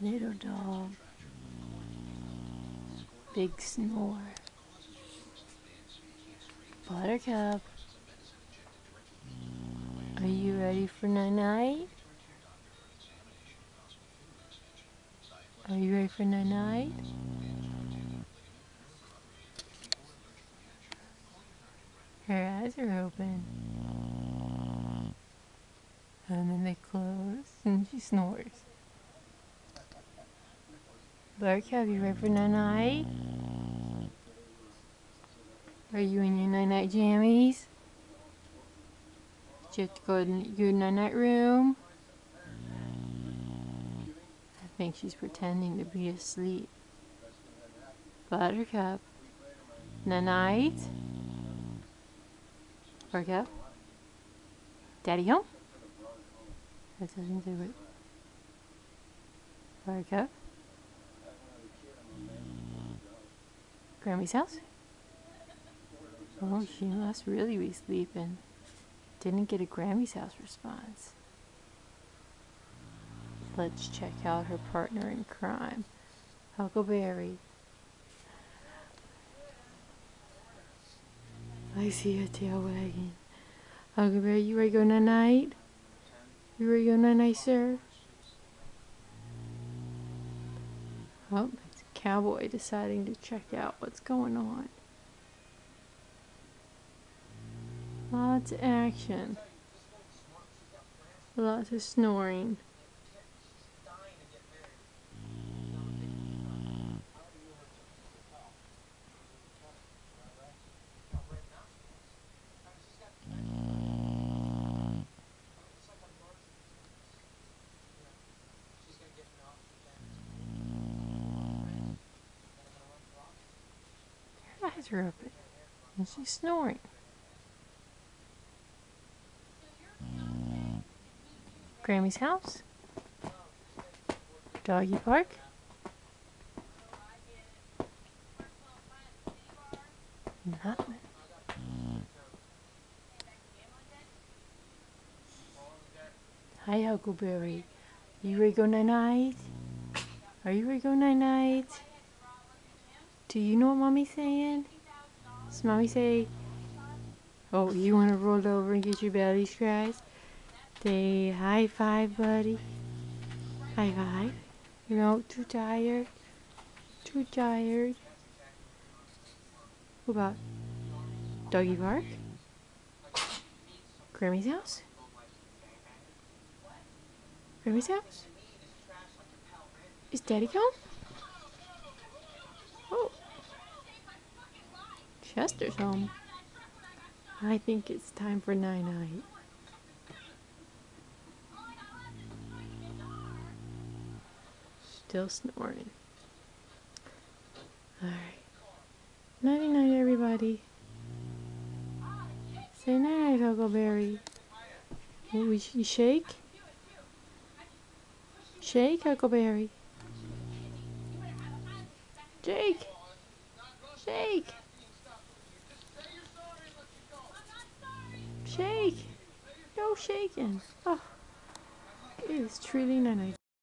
Little dog. Big snore. Buttercup. Are you ready for night-night? Are you ready for night-night? Her eyes are open. And then they close and she snores. Buttercup, you ready for night-night? Are you in your night-night jammies? Did you have to go to your night-night room? I think she's pretending to be asleep. Buttercup. Night-night? Buttercup? Daddy home? That doesn't do it. Buttercup? Grammy's house? Oh, she must really be sleeping. Didn't get a Grammy's house response. Let's check out her partner in crime, Huckleberry. I see a tail wagging. Huckleberry, you ready to go night-night? You ready to go night-night, sir? Oh, it's a cowboy deciding to check out what's going on. Lots of action. Lots of snoring. Her eyes are open and she's snoring. Grammy's house? Doggy park? Nothing. Hi, Huckleberry. You ready to go night-night? Are you ready to go night-night? Do you know what Mommy's saying? Does Mommy say, oh, you want to roll over and get your belly scratched? Say high five, buddy. High five. You know, too tired. Too tired. What about doggy park? Grammy's house? Grammy's house? Is Daddy home? Oh. Chester's home. I think it's time for night-night. Still snoring. Alright. Night-night, everybody. Say night-night, Huckleberry. You shake? Shake, Huckleberry. Shake. Shake. Shake. No shaking. Oh, it is truly night-night.